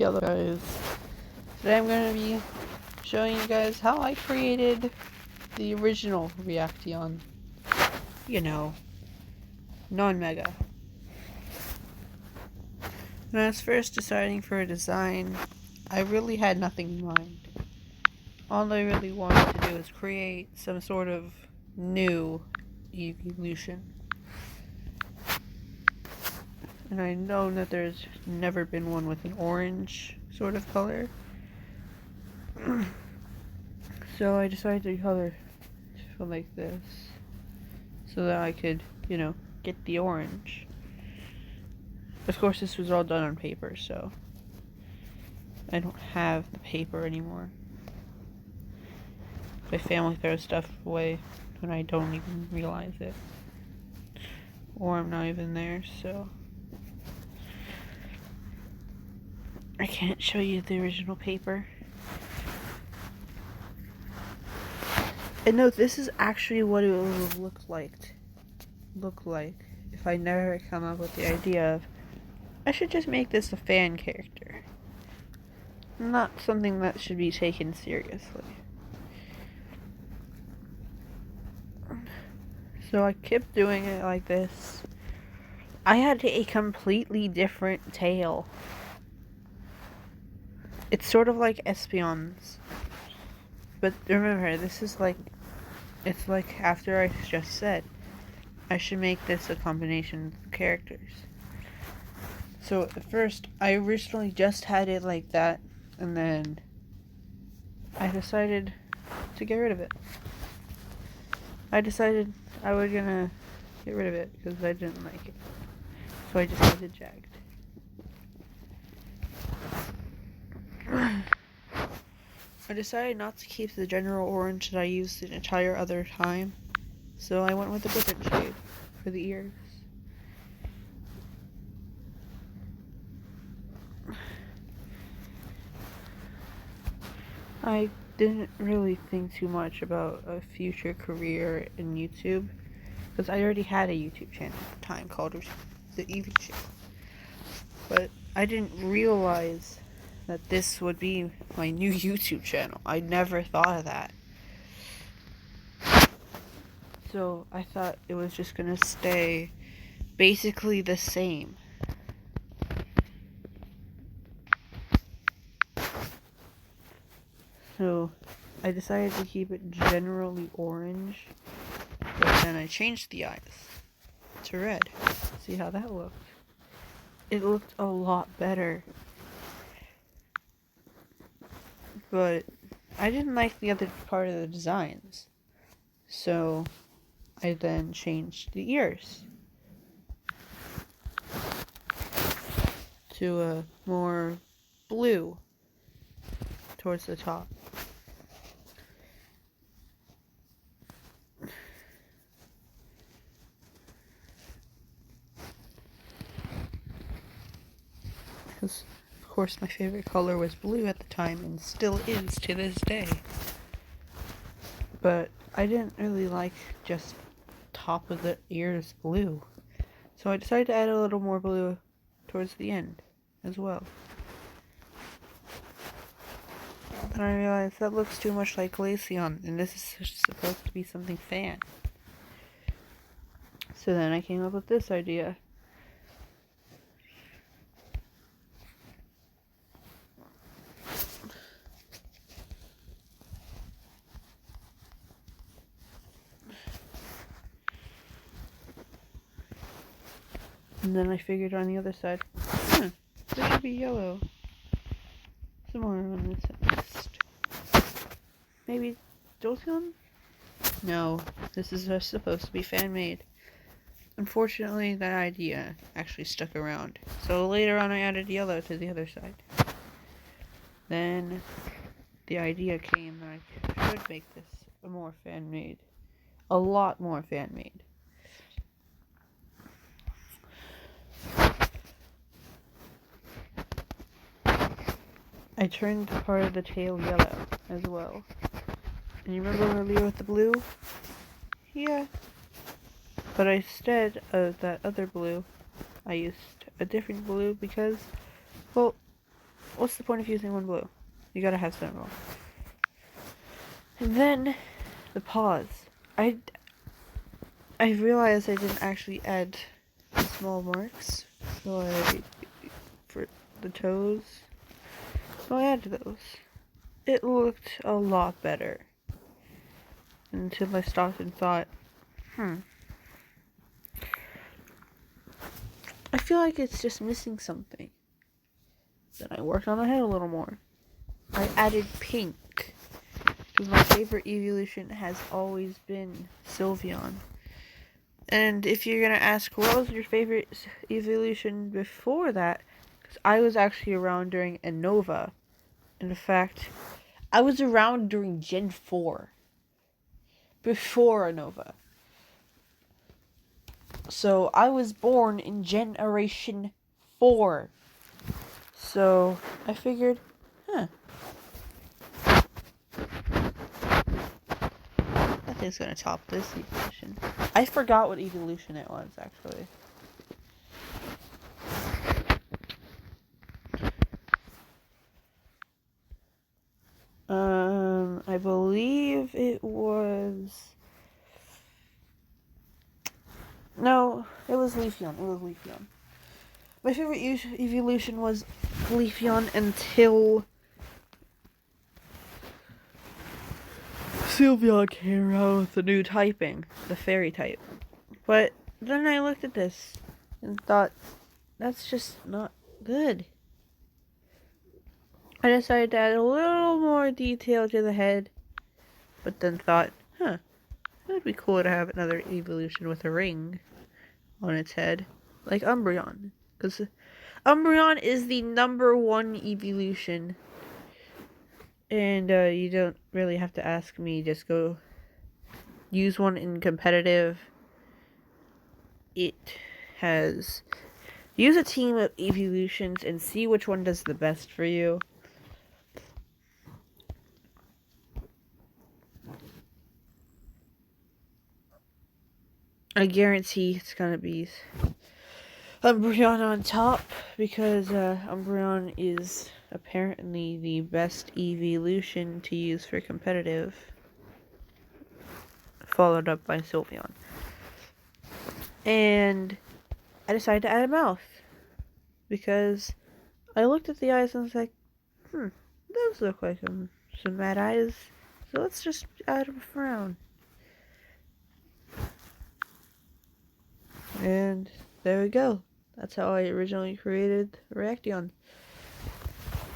Hello guys, today I'm going to be showing you guys how I created the original reacteon, you know, non-mega. When I was first deciding for a design, I really had nothing in mind. All I really wanted to do was create some sort of new evolution. And I know that there's never been one with an orange sort of color. So I decided to color like this so that I could, get the orange. Of course, this was all done on paper, so I don't have the paper anymore. My family throws stuff away when I don't even realize it. Or I'm not even there, so I can't show you the original paper. And no, this is actually what it would have looked like if I never come up with the idea of I should just make this a fan character, not something that should be taken seriously. So I kept doing it like this. I had a completely different tail. It's sort of like Espion's. But remember, this is it's like after I just said, I should make this a combination of characters. So at first, I originally just had it like that, and then I decided to get rid of it. I decided I was gonna get rid of it because I didn't like it. So I just had it jagged. I decided not to keep the general orange that I used the entire other time, so I went with a different shade for the ears. I didn't really think too much about a future career in YouTube, because I already had a YouTube channel at the time called The Eevee Channel. But I didn't realize that this would be my new YouTube channel. I never thought of that. So I thought it was just gonna stay basically the same. So I decided to keep it generally orange, but then I changed the eyes to red. See how that looked? It looked a lot better. But I didn't like the other part of the designs. So I then changed the ears to a more blue towards the top. Because, of course, my favorite color was blue at the time and still is to this day. But I didn't really like just top of the ears blue. So I decided to add a little more blue towards the end as well. And I realized that looks too much like Glaceon, and this is supposed to be something fan. So then I came up with this idea. And then I figured on the other side, this should be yellow. Somewhere on this list. Maybe Jolteon? No, this is just supposed to be fan-made. Unfortunately, that idea actually stuck around. So later on I added yellow to the other side. Then the idea came that I should make this a more fan-made. A lot more fan-made. I turned part of the tail yellow as well. And you remember earlier with the blue? Yeah. But instead of that other blue, I used a different blue because, well, what's the point of using one blue? You gotta have several. And then the paws. I realized I didn't actually add small marks, so for the toes. So I added those. It looked a lot better. Until I stopped and thought, I feel like it's just missing something. Then I worked on the head a little more. I added pink. Because my favorite evolution has always been Sylveon. And if you're going to ask, what was your favorite evolution before that? Because I was actually around during Unova. In fact, I was around during Gen 4. Before Unova. So I was born in Generation 4. So I figured, I think it's gonna top this evolution. I forgot what evolution it was, actually. I believe it was... No, it was Leafeon. My favorite evolution was Leafeon until Sylveon came around with the new typing, the fairy type. But then I looked at this and thought, that's just not good. I decided to add a little more detail to the head, but then thought, it would be cool to have another evolution with a ring on its head, like Umbreon. Because Umbreon is the #1 evolution. And you don't really have to ask me, just go use one in competitive. It has... Use a team of evolutions and see which one does the best for you. I guarantee it's gonna be Umbreon on top, because Umbreon is apparently the best evolution to use for competitive, followed up by Sylveon. And I decided to add a mouth, because I looked at the eyes and was like, those look like some mad eyes, so let's just add a frown. And there we go. That's how I originally created Reacteon.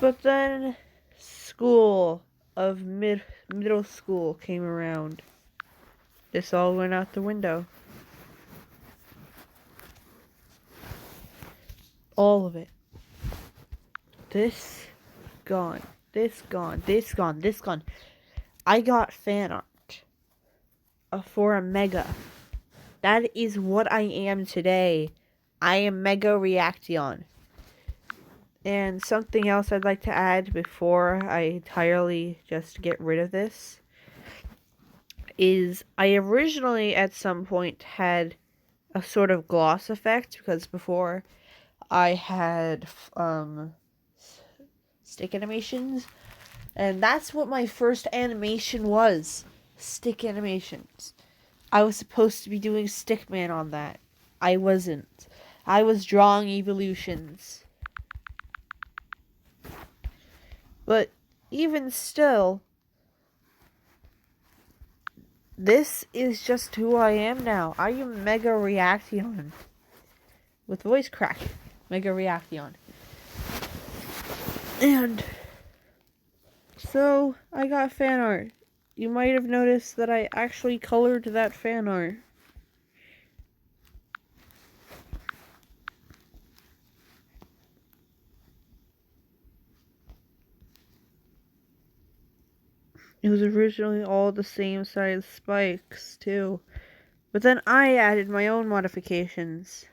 But then school of middle school came around. This all went out the window. All of it. This gone. This gone. This gone. This gone. I got fan art for a Mega. That is what I am today. I am Mega Reacteon. And something else I'd like to add before I entirely just get rid of this is I originally at some point had a sort of gloss effect, because before I had stick animations, and that's what my first animation was. Stick animations. I was supposed to be doing Stickman on that. I wasn't. I was drawing evolutions. But even still, this is just who I am now. I am Mega Reacteon. With voice crack. Mega Reacteon. And so I got fan art. You might have noticed that I actually colored that fan art. It was originally all the same size spikes, too. But then I added my own modifications.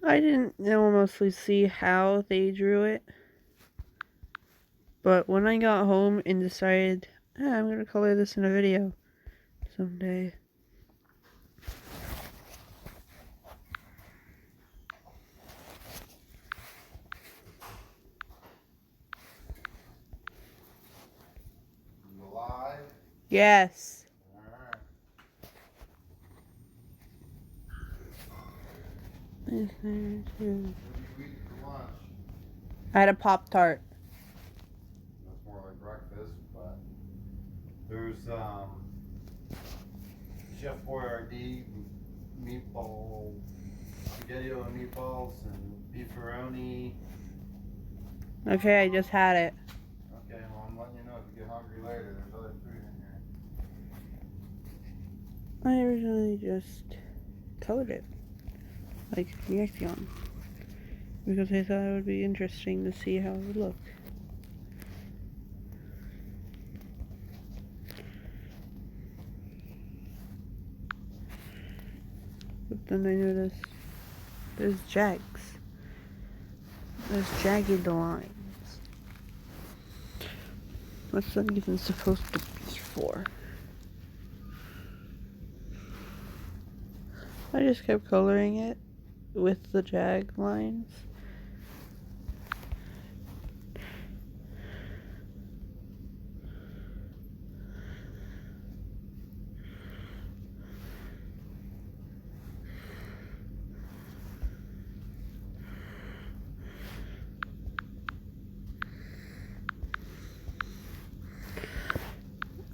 I didn't mostly see how they drew it. But when I got home and decided, I'm going to color this in a video someday. You alive? Yes. What do you eat for lunch? I had a Pop-Tart. That's more like breakfast, but there's Chef Boyardee meatball, spaghetti and meatballs, and beefaroni. Okay, I just had it. Okay, well I'm letting you know if you get hungry later. There's other food in here. I originally just colored it like reacteon because I thought it would be interesting to see how it would look. But then I noticed there's jags. There's jagged lines. What's that even supposed to be for? I just kept coloring it with the jag lines.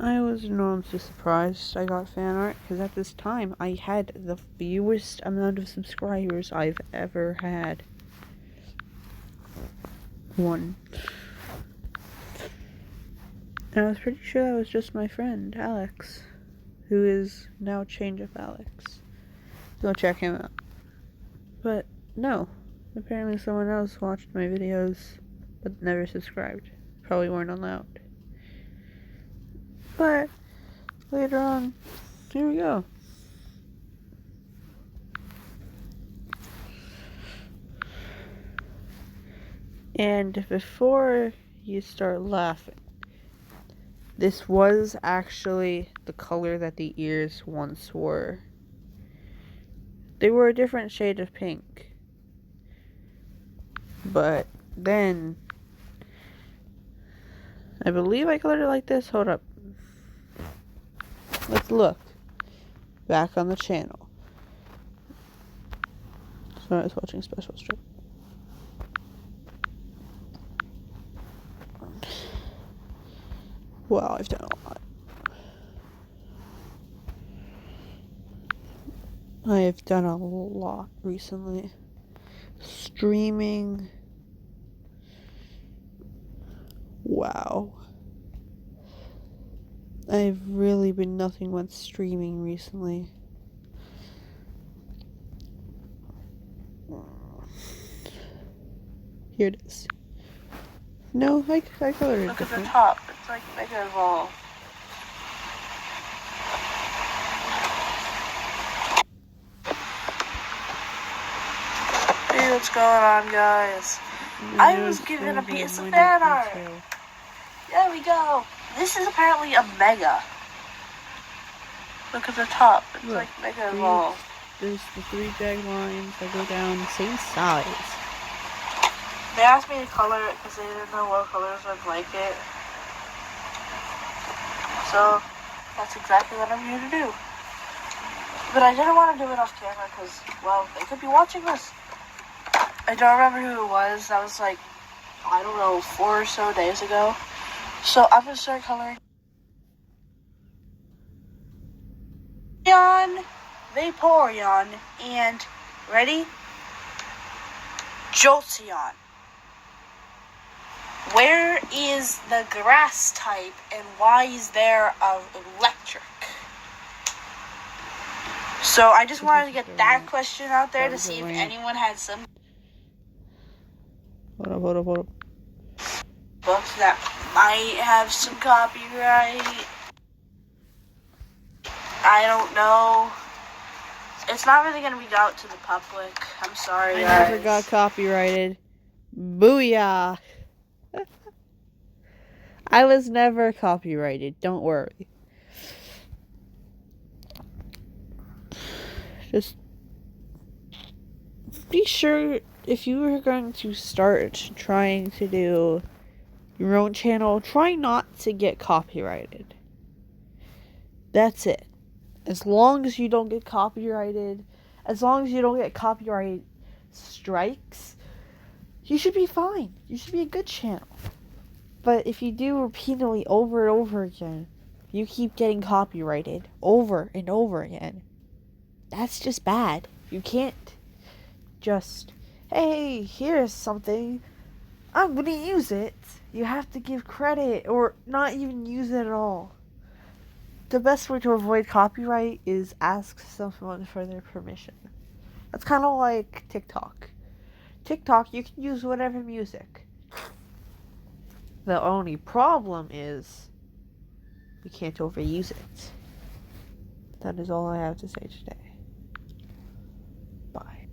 I was enormously surprised I got fan art because at this time I had the fewest amount of subscribers I've ever had. 1. And I was pretty sure that was just my friend, Alex, who is now Change of Alex. Go check him out. But no, apparently someone else watched my videos but never subscribed. Probably weren't allowed. But later on, here we go. And before you start laughing, this was actually the color that the ears once were. They were a different shade of pink. But then, I believe I colored it like this. Hold up. Let's look back on the channel. So I was watching Special Strip. Wow, I've done a lot. I have done a lot recently. Streaming. Wow. I've really been nothing but streaming recently. Here it is. No, I colored it. Look at the top. It's like mega evolved. Hey, what's going on, guys? I was given a piece of fan art. There we go. This is apparently a mega. Look at the top. It's like mega evolved. There's the 3 jag lines that go down the same size. They asked me to color it because they didn't know what colors would like it. So, that's exactly what I'm here to do. But I didn't want to do it off camera because, well, they could be watching this. I don't remember who it was. That was like, I don't know, 4 or so days ago. So, I'm going to start coloring. Vaporeon, and, ready? Jolteon. Where is the grass type and why is there electric? So I just wanted to get that question out there to see if anyone had some Hold up. books that might have some copyright. I don't know It's not really gonna be out to the public. I'm sorry, I guys. never got copyrighted. Booyah! I was never copyrighted. Don't worry. Just be sure if you are going to start trying to do your own channel, try not to get copyrighted. That's it. As long as you don't get copyrighted, as long as you don't get copyright strikes, you should be fine. You should be a good channel. But if you do repeatedly over and over again, you keep getting copyrighted over and over again, that's just bad. You can't just, hey, here's something, I'm gonna use it. You have to give credit or not even use it at all. The best way to avoid copyright is ask someone for their permission. That's kind of like TikTok. TikTok, you can use whatever music. The only problem is you can't overuse it. That is all I have to say today.